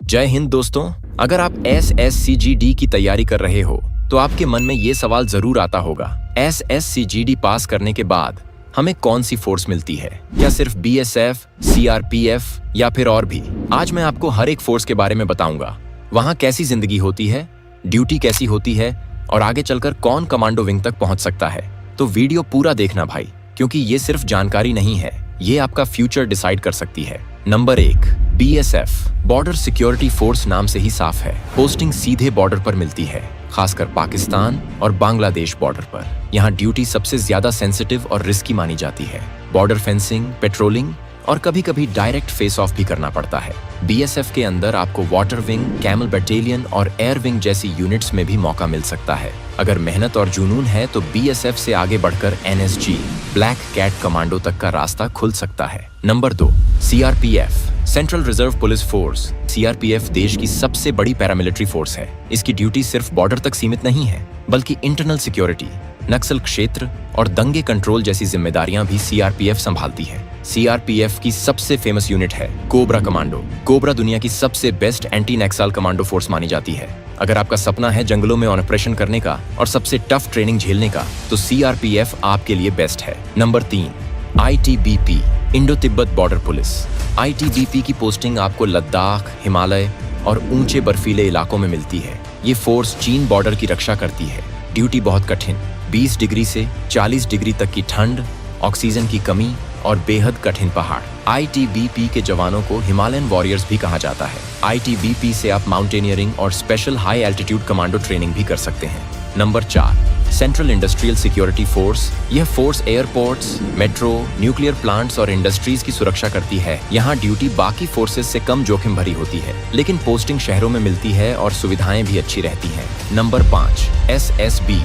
जय हिंद दोस्तों। अगर आप SSCGD की तैयारी कर रहे हो तो आपके मन में ये सवाल जरूर आता होगा, SSCGD पास करने के बाद हमें कौन सी फोर्स मिलती है? क्या सिर्फ BSF, CRPF या फिर और भी? आज मैं आपको हर एक फोर्स के बारे में बताऊंगा। वहां कैसी जिंदगी होती है, ड्यूटी कैसी होती है और आगे चलकर कौन कमांडो विंग तक पहुंच सकता है। तो वीडियो पूरा देखना भाई, क्योंकि ये सिर्फ जानकारी नहीं है, ये आपका फ्यूचर डिसाइड कर सकती है। Number 1, BSF border security force नाम से ही साफ है। पोस्टिंग सीधे बॉर्डर पर मिलती है, खासकर पाकिस्तान और बांग्लादेश बॉर्डर पर। यहाँ ड्यूटी सबसे ज्यादा सेंसिटिव और रिस्की मानी जाती है। बॉर्डर फेंसिंग, पेट्रोलिंग और कभी कभी डायरेक्ट फेस ऑफ भी करना पड़ता है। BSF के अंदर आपको वाटर विंग, कैमल बटालियन और एयर विंग जैसी यूनिट्स में भी मौका मिल सकता है। अगर मेहनत और जुनून है तो BSF से आगे बढ़कर NSG, ब्लैक कैट कमांडो तक का रास्ता खुल सकता है। Number 2, CRPF central reserve police force. CRPF देश की सबसे बड़ी पैरामिलिट्री फोर्स है। इसकी ड्यूटी सिर्फ बॉर्डर तक सीमित नहीं है, बल्कि इंटरनल सिक्योरिटी, नक्सल क्षेत्र और दंगे कंट्रोल जैसी जिम्मेदारियां भी CRPF संभालती है। CRPF की सबसे फेमस यूनिट है कोबरा कमांडो। कोबरा दुनिया की सबसे बेस्ट एंटी नक्सल कमांडो फोर्स मानी जाती है। अगर आपका सपना है जंगलों में ऑपरेशन करने का और सबसे टफ ट्रेनिंग झेलने का, तो CRPF आपके लिए बेस्ट है। Number 3, ITBP Indo Tibet border police. ITBP की पोस्टिंग आपको लद्दाख, हिमालय और ऊंचे बर्फीले इलाकों में मिलती है। ये फोर्स चीन बॉर्डर की रक्षा करती है। ड्यूटी बहुत कठिन, 20 डिग्री से 40 डिग्री तक की ठंड, ऑक्सीजन की कमी और बेहद कठिन पहाड़। ITBP के जवानों को हिमालयन वॉरियर्स भी कहा जाता है। ITBP से आप माउंटेनियरिंग और special high altitude commando training भी कर सकते हैं। Number 4, central industrial security force. यह force airports, metro, nuclear plants और इंडस्ट्रीज की सुरक्षा करती है। यहाँ ड्यूटी बाकी फोर्सेस से कम जोखिम भरी होती है, लेकिन पोस्टिंग शहरों में मिलती है और सुविधाएं भी अच्छी रहती हैं। नंबर 5, SSB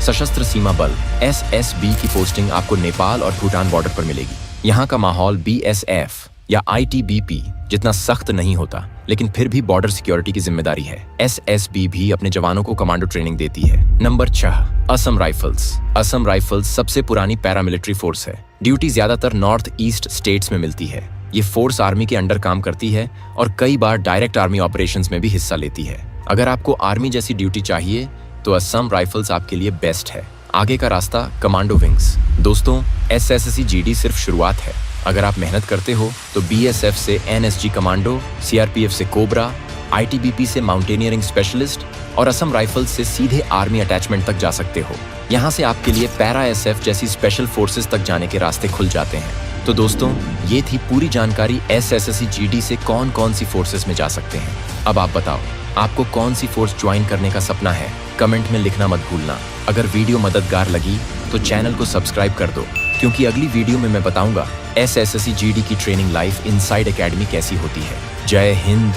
सशस्त्र सीमा बल। SSB की पोस्टिंग आपको नेपाल और भूटान बॉर्डर पर मिलेगी। यहाँ का माहौल BSF या ITBP जितना सख्त नहीं होता, लेकिन फिर भी बॉर्डर सिक्योरिटी की जिम्मेदारी है। SSB भी अपने जवानों को कमांडो ट्रेनिंग देती है। Number 6, Assam rifles. Assam rifles सबसे पुरानी पैरामिलिट्री फोर्स है। ड्यूटी ज्यादातर नॉर्थ ईस्ट स्टेट्स में मिलती है। ये फोर्स आर्मी के अंडर काम करती है और कई बार डायरेक्ट आर्मी ऑपरेशंस में भी हिस्सा लेती है। अगर आपको आर्मी जैसी ड्यूटी चाहिए तो असम राइफल्स आपके लिए बेस्ट है। आगे का रास्ता कमांडो विंग्स। दोस्तों, SSCGD सिर्फ शुरुआत है। अगर आप मेहनत करते हो तो BSF से NSG कमांडो, CRPF से कोबरा, ITBP से माउंटेनियरिंग स्पेशलिस्ट और असम राइफल्स से सीधे आर्मी अटैचमेंट तक जा सकते हो। यहाँ से आपके लिए पैरा SF जैसी स्पेशल फोर्सेस तक जाने के रास्ते खुल जाते हैं। तो दोस्तों, ये थी पूरी जानकारी SSCGD से कौन कौन सी फोर्सेस में जा सकते हैं। अब आप बताओ, आपको कौन सी फोर्स ज्वाइन करने का सपना है? कमेंट में लिखना मत भूलना। अगर वीडियो मददगार लगी तो चैनल को सब्सक्राइब कर दो, क्योंकि अगली वीडियो में मैं बताऊंगा SSCGD की ट्रेनिंग लाइफ इनसाइड एकेडमी कैसी होती है। जय हिंद।